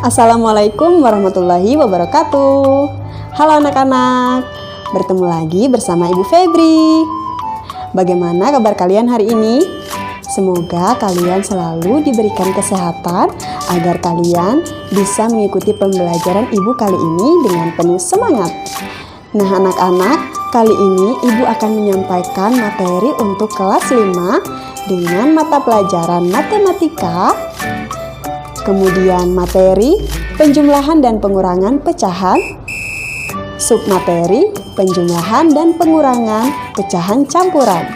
Assalamualaikum warahmatullahi wabarakatuh. Halo anak-anak, bertemu lagi bersama Ibu Febri. Bagaimana kabar kalian hari ini? Semoga kalian selalu diberikan kesehatan agar kalian bisa mengikuti pembelajaran Ibu kali ini dengan penuh semangat. Nah anak-anak, kali ini Ibu akan menyampaikan materi untuk kelas 5 dengan mata pelajaran matematika. Kemudian materi penjumlahan dan pengurangan pecahan, submateri penjumlahan dan pengurangan pecahan campuran.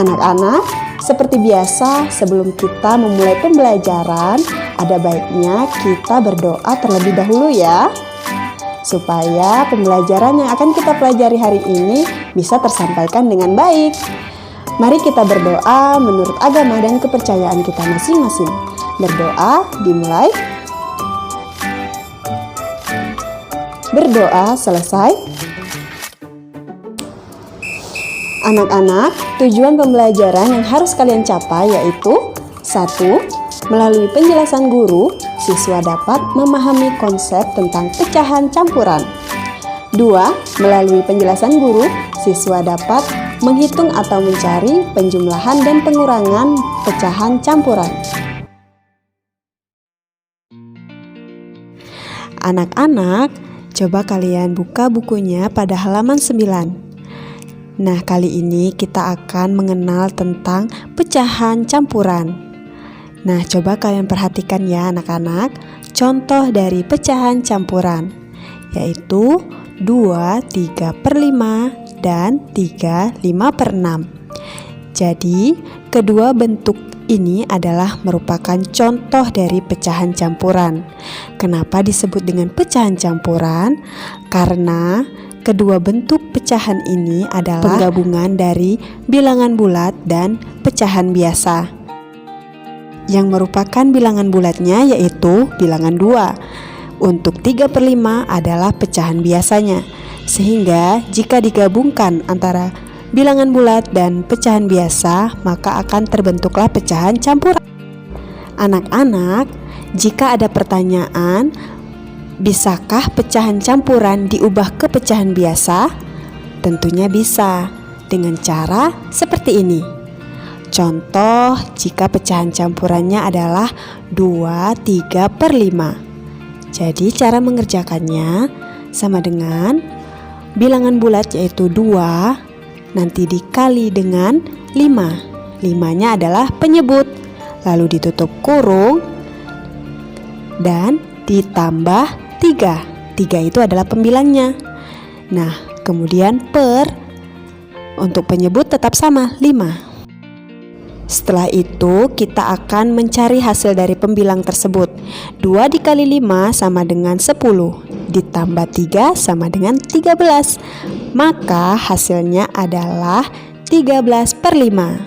Anak-anak, seperti biasa sebelum kita memulai pembelajaran, ada baiknya kita berdoa terlebih dahulu ya, supaya pembelajaran yang akan kita pelajari hari ini bisa tersampaikan dengan baik. Mari kita berdoa menurut agama dan kepercayaan kita masing-masing. Berdoa dimulai. Berdoa selesai. Anak-anak, tujuan pembelajaran yang harus kalian capai yaitu 1. Melalui penjelasan guru, siswa dapat memahami konsep tentang pecahan campuran. 2. Melalui penjelasan guru, siswa dapat menghitung atau mencari penjumlahan dan pengurangan pecahan campuran. Anak-anak, coba kalian buka bukunya pada halaman 9. Nah, kali ini kita akan mengenal tentang pecahan campuran. Nah, coba kalian perhatikan ya anak-anak, contoh dari pecahan campuran, yaitu 2, 3/5, dan 3, 5/6. Jadi, kedua bentuk ini adalah merupakan contoh dari pecahan campuran. Kenapa disebut dengan pecahan campuran? Karena kedua bentuk pecahan ini adalah penggabungan dari bilangan bulat dan pecahan biasa. Yang merupakan bilangan bulatnya yaitu bilangan 2. Untuk 3/5 adalah pecahan biasanya. Sehingga jika digabungkan antara bilangan bulat dan pecahan biasa, maka akan terbentuklah pecahan campuran. Anak-anak, jika ada pertanyaan, bisakah pecahan campuran diubah ke pecahan biasa? Tentunya bisa, dengan cara seperti ini. Contoh, jika pecahan campurannya adalah 2, 3/5. Jadi cara mengerjakannya sama dengan bilangan bulat yaitu 2 nanti dikali dengan 5. 5-nya adalah penyebut, lalu ditutup kurung dan ditambah 3. 3 itu adalah pembilangnya. Nah, kemudian per untuk penyebut tetap sama 5. Setelah itu kita akan mencari hasil dari pembilang tersebut. 2 dikali 5 sama dengan 10, ditambah 3 sama dengan 13. Maka hasilnya adalah 13/5.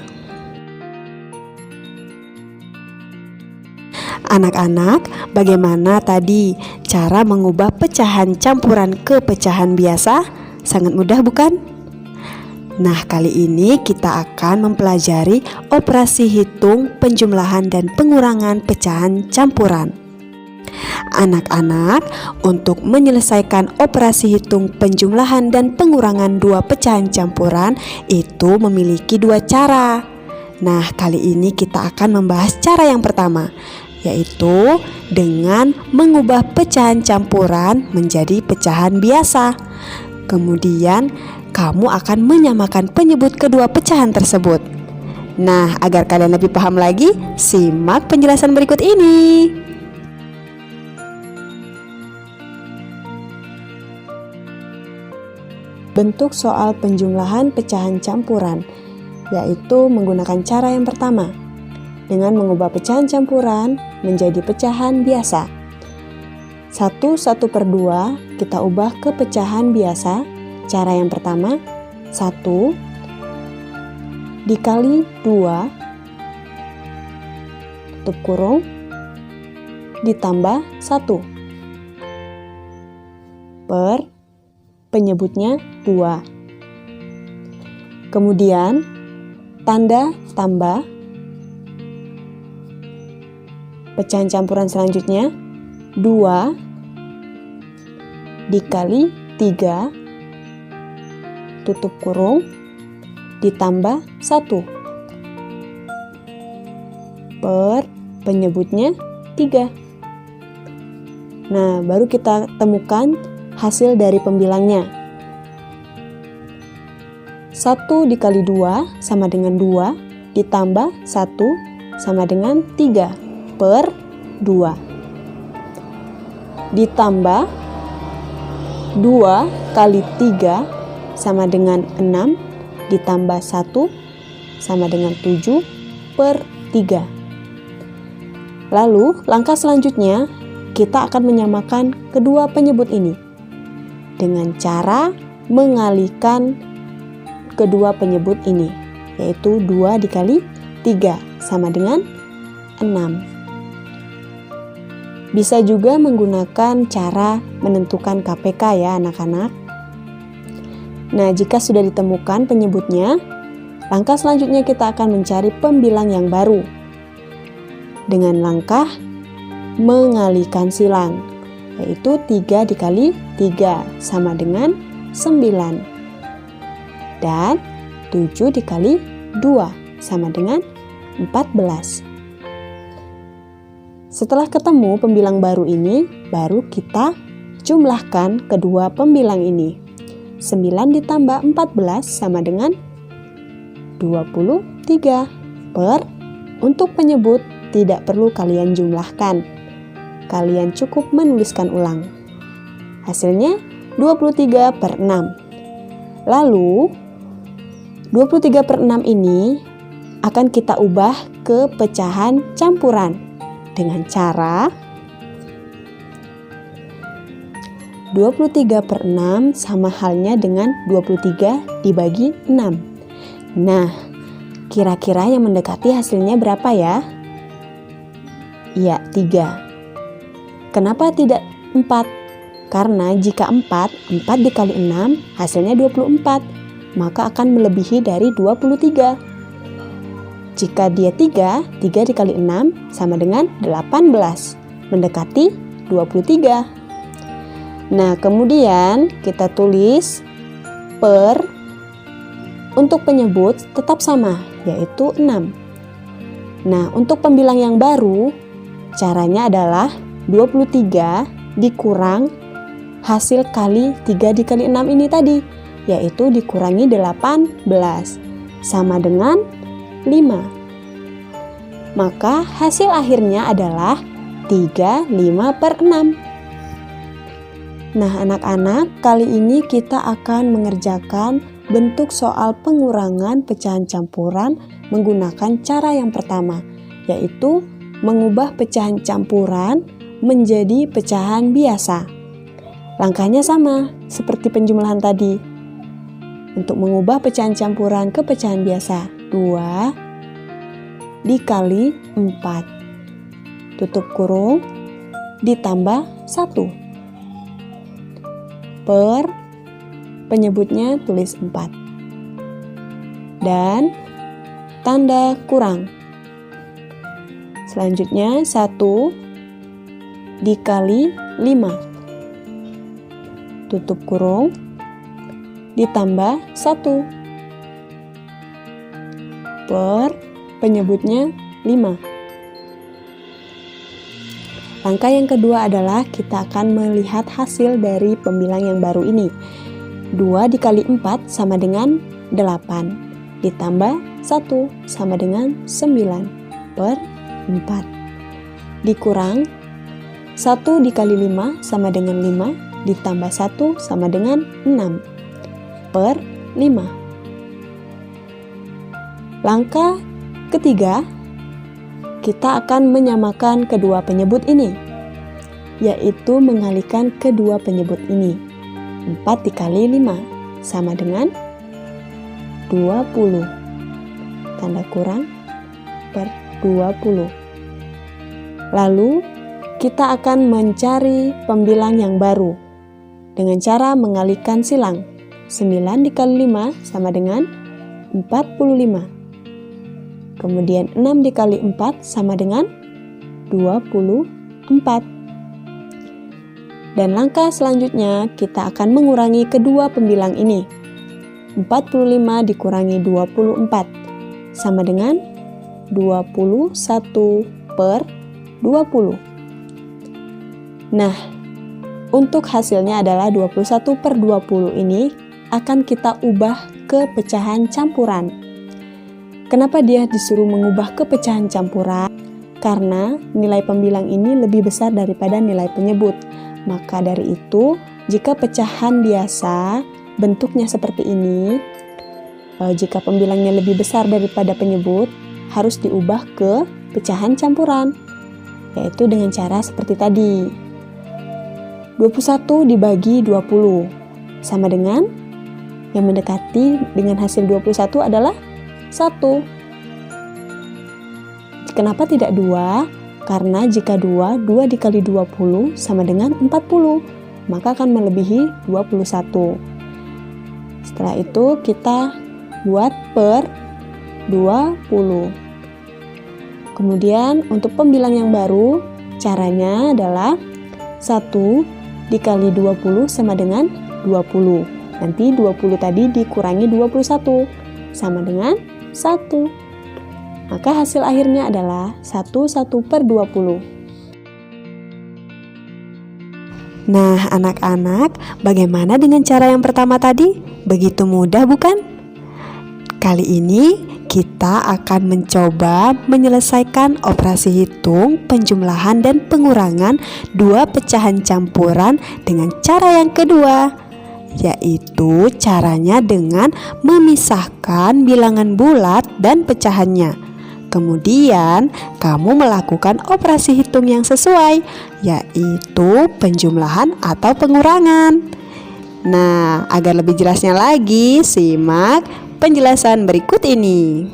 Anak-anak, bagaimana tadi cara mengubah pecahan campuran ke pecahan biasa? Sangat mudah bukan? Nah, kali ini kita akan mempelajari operasi hitung, penjumlahan, dan pengurangan pecahan campuran. Anak-anak, untuk menyelesaikan operasi hitung, penjumlahan, dan pengurangan dua pecahan campuran itu memiliki dua cara. Nah, kali ini kita akan membahas cara yang pertama, yaitu dengan mengubah pecahan campuran menjadi pecahan biasa. Kemudian kamu akan menyamakan penyebut kedua pecahan tersebut. Nah, agar kalian lebih paham lagi, simak penjelasan berikut ini. Bentuk soal penjumlahan pecahan campuran, yaitu menggunakan cara yang pertama, dengan mengubah pecahan campuran menjadi pecahan biasa. 1/2 kita ubah ke pecahan biasa. Cara yang pertama, 1 dikali 2, tutup kurung, ditambah 1, per penyebutnya 2. Kemudian tanda tambah pecahan campuran selanjutnya 2 dikali 3 tutup kurung ditambah 1 per penyebutnya 3. Nah, baru kita temukan hasil dari pembilangnya. 1 dikali 2 sama dengan 2 ditambah 1 sama dengan 3 per 2 ditambah 2 kali 3 sama dengan 6 ditambah 1 sama dengan 7 per 3. Lalu langkah selanjutnya kita akan menyamakan kedua penyebut ini dengan cara mengalihkan kedua penyebut ini, yaitu 2 dikali 3 sama dengan 6. Bisa juga menggunakan cara menentukan KPK ya anak-anak. Nah, jika sudah ditemukan penyebutnya, langkah selanjutnya kita akan mencari pembilang yang baru dengan langkah mengalihkan silang, yaitu 3 dikali 3 sama dengan 9 dan 7 dikali 2 sama dengan 14. Setelah ketemu pembilang baru ini, baru kita jumlahkan kedua pembilang ini. 9 ditambah 14 sama dengan 23 per, untuk penyebut tidak perlu kalian jumlahkan. Kalian cukup menuliskan ulang. Hasilnya 23 per 6. Lalu 23 per 6 ini akan kita ubah ke pecahan campuran dengan cara 23 per 6 sama halnya dengan 23 dibagi 6. Nah, kira-kira yang mendekati hasilnya berapa ya? Iya, 3. Kenapa tidak 4? Karena jika 4 dikali 6 hasilnya 24, maka akan melebihi dari 23. Jika dia 3 dikali 6 sama dengan 18, mendekati 23. Nah, kemudian kita tulis per, untuk penyebut tetap sama, yaitu 6. Nah, untuk pembilang yang baru, caranya adalah 23 dikurang hasil kali 3 dikali 6 ini tadi, yaitu dikurangi 18, sama dengan 5. Maka hasil akhirnya adalah 35 per 6. Nah, anak-anak, kali ini kita akan mengerjakan bentuk soal pengurangan pecahan campuran menggunakan cara yang pertama, yaitu mengubah pecahan campuran menjadi pecahan biasa. Langkahnya sama seperti penjumlahan tadi. Untuk mengubah pecahan campuran ke pecahan biasa, 2 dikali 4 tutup kurung ditambah 1 per, penyebutnya tulis 4 dan tanda kurang. Selanjutnya 1 dikali 5 tutup kurung ditambah 1 per, penyebutnya 5. Langkah yang kedua adalah kita akan melihat hasil dari pembilang yang baru ini. 2 dikali 4 sama dengan 8 ditambah 1 sama dengan 9 per 4 dikurang 1 dikali 5 sama dengan 5 ditambah 1 sama dengan 6 per 5. Langkah ketiga, kita akan menyamakan kedua penyebut ini, yaitu mengalihkan kedua penyebut ini. 4 dikali 5 sama dengan 20. Tanda kurang per 20. Lalu kita akan mencari pembilang yang baru dengan cara mengalihkan silang. 9 dikali 5 sama dengan 45. Kemudian 6 dikali 4 sama dengan 24. Dan langkah selanjutnya kita akan mengurangi kedua pembilang ini. 45 dikurangi 24 sama dengan 21 per 20. Nah, untuk hasilnya adalah 21 per 20 ini akan kita ubah ke pecahan campuran. Kenapa dia disuruh mengubah ke pecahan campuran? Karena nilai pembilang ini lebih besar daripada nilai penyebut. Maka dari itu, jika pecahan biasa bentuknya seperti ini, jika pembilangnya lebih besar daripada penyebut, harus diubah ke pecahan campuran, yaitu dengan cara seperti tadi. 21 dibagi 20 sama dengan yang mendekati dengan hasil 21 adalah 1. Kenapa tidak 2? Karena jika 2 dikali 20 sama dengan 40, maka akan melebihi 21. Setelah itu kita buat per 20. Kemudian untuk pembilang yang baru, caranya adalah 1 dikali 20 sama dengan 20. Nanti 20 tadi dikurangi 21 sama dengan 1. Maka hasil akhirnya adalah 1 per 20. Nah, anak-anak, bagaimana dengan cara yang pertama tadi? Begitu mudah, bukan? Kali ini kita akan mencoba menyelesaikan operasi hitung, penjumlahan, dan pengurangan dua pecahan campuran dengan cara yang kedua, yaitu caranya dengan memisahkan bilangan bulat dan pecahannya. Kemudian kamu melakukan operasi hitung yang sesuai, yaitu penjumlahan atau pengurangan. Nah, agar lebih jelasnya lagi, simak penjelasan berikut ini.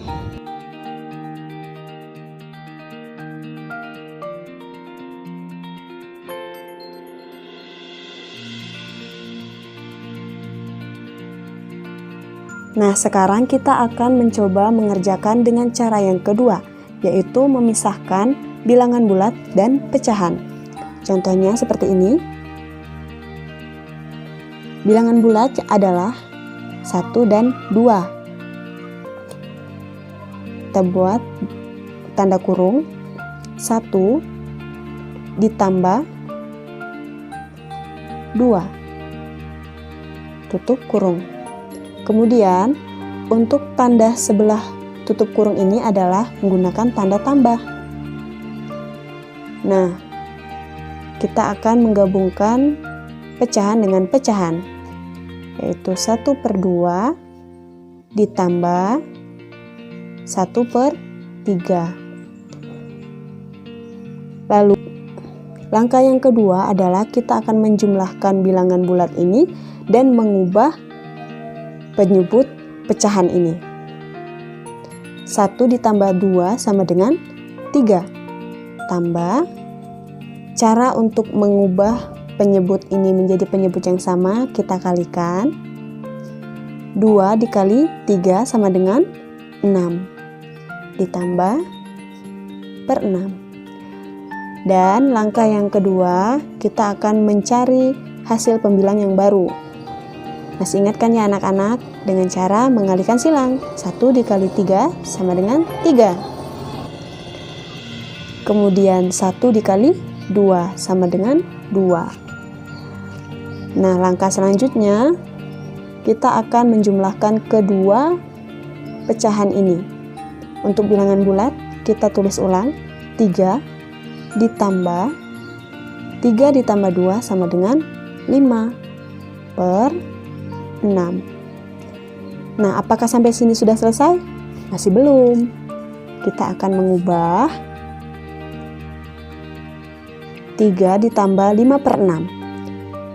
Nah, sekarang kita akan mencoba mengerjakan dengan cara yang kedua, yaitu memisahkan bilangan bulat dan pecahan. Contohnya seperti ini. Bilangan bulat adalah 1 dan 2. Kita buat tanda kurung, 1 ditambah 2. Tutup kurung. Kemudian, untuk tanda sebelah tutup kurung ini adalah menggunakan tanda tambah. Nah, kita akan menggabungkan pecahan dengan pecahan, yaitu 1 per 2 ditambah 1 per 3. Lalu, langkah yang kedua adalah kita akan menjumlahkan bilangan bulat ini dan mengubah penyebut pecahan ini. 1 ditambah 2 sama dengan 3. Tambah, cara untuk mengubah penyebut ini menjadi penyebut yang sama, kita kalikan. 2 dikali 3 sama dengan 6. Ditambah per 6. Dan langkah yang kedua, kita akan mencari hasil pembilang yang baru. Masih ingat kan ya anak-anak? Dengan cara mengalihkan silang. 1 dikali 3 sama dengan 3. Kemudian 1 dikali 2 sama dengan 2. Nah, langkah selanjutnya kita akan menjumlahkan kedua pecahan ini. Untuk bilangan bulat kita tulis ulang, 3 ditambah 3 ditambah 2 sama dengan 5 per 6. Nah, apakah sampai sini sudah selesai? Masih belum. Kita akan mengubah 3 ditambah 5 per 6.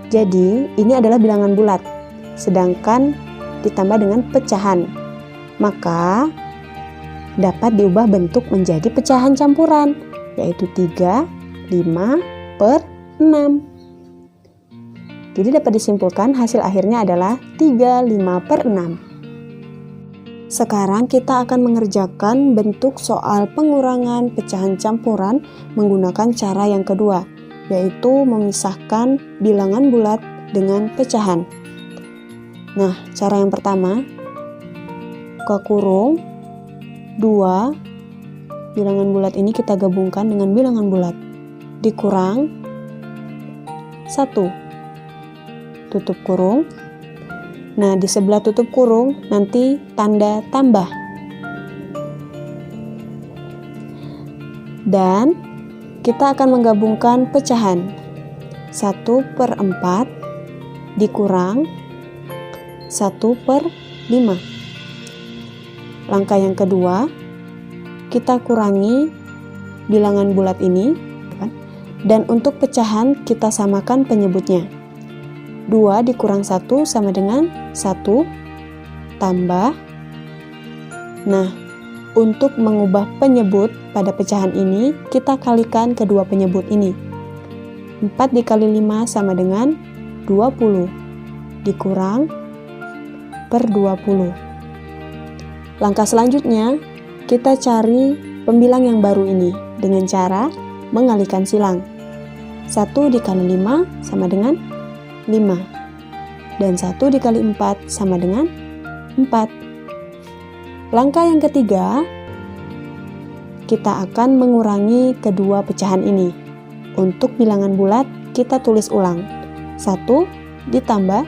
Jadi, ini adalah bilangan bulat, sedangkan ditambah dengan pecahan. Maka, dapat diubah bentuk menjadi pecahan campuran, yaitu 3, 5 per 6. Jadi dapat disimpulkan hasil akhirnya adalah 3, 5 per 6. Sekarang kita akan mengerjakan bentuk soal pengurangan pecahan campuran menggunakan cara yang kedua, yaitu memisahkan bilangan bulat dengan pecahan. Nah, cara yang pertama, kurung 2, bilangan bulat ini kita gabungkan dengan bilangan bulat, dikurang 1, tutup kurung. Nah, di sebelah tutup kurung nanti tanda tambah. Dan kita akan menggabungkan pecahan 1/4 dikurang 1/5. Langkah yang kedua, kita kurangi bilangan bulat ini, dan untuk pecahan kita samakan penyebutnya. 2 dikurang 1 sama dengan 1 tambah. Nah, untuk mengubah penyebut pada pecahan ini, kita kalikan kedua penyebut ini. 4 dikali 5 sama dengan 20, dikurang per 20. Langkah selanjutnya, kita cari pembilang yang baru ini dengan cara mengalihkan silang. 1 dikali 5 sama dengan 5, dan 1 dikali 4 sama dengan 4. Langkah yang ketiga, kita akan mengurangi kedua pecahan ini. Untuk bilangan bulat, kita tulis ulang. 1 ditambah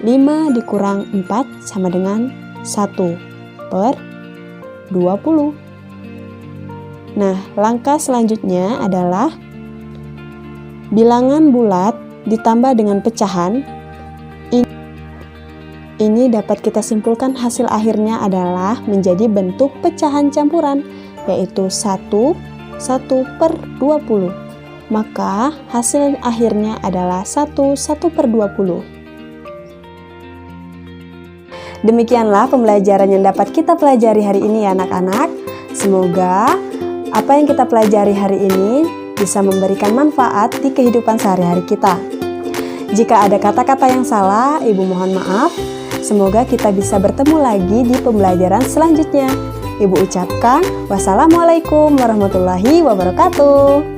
5 dikurang 4 sama dengan 1/20. Nah, langkah selanjutnya adalah bilangan bulat ditambah dengan pecahan. Ini dapat kita simpulkan hasil akhirnya adalah menjadi bentuk pecahan campuran, yaitu 1/20. Maka hasil akhirnya adalah 1/20. Demikianlah pembelajaran yang dapat kita pelajari hari ini ya anak-anak. Semoga apa yang kita pelajari hari ini bisa memberikan manfaat di kehidupan sehari-hari kita. Jika ada kata-kata yang salah, Ibu mohon maaf. Semoga kita bisa bertemu lagi di pembelajaran selanjutnya. Ibu ucapkan wassalamualaikum warahmatullahi wabarakatuh.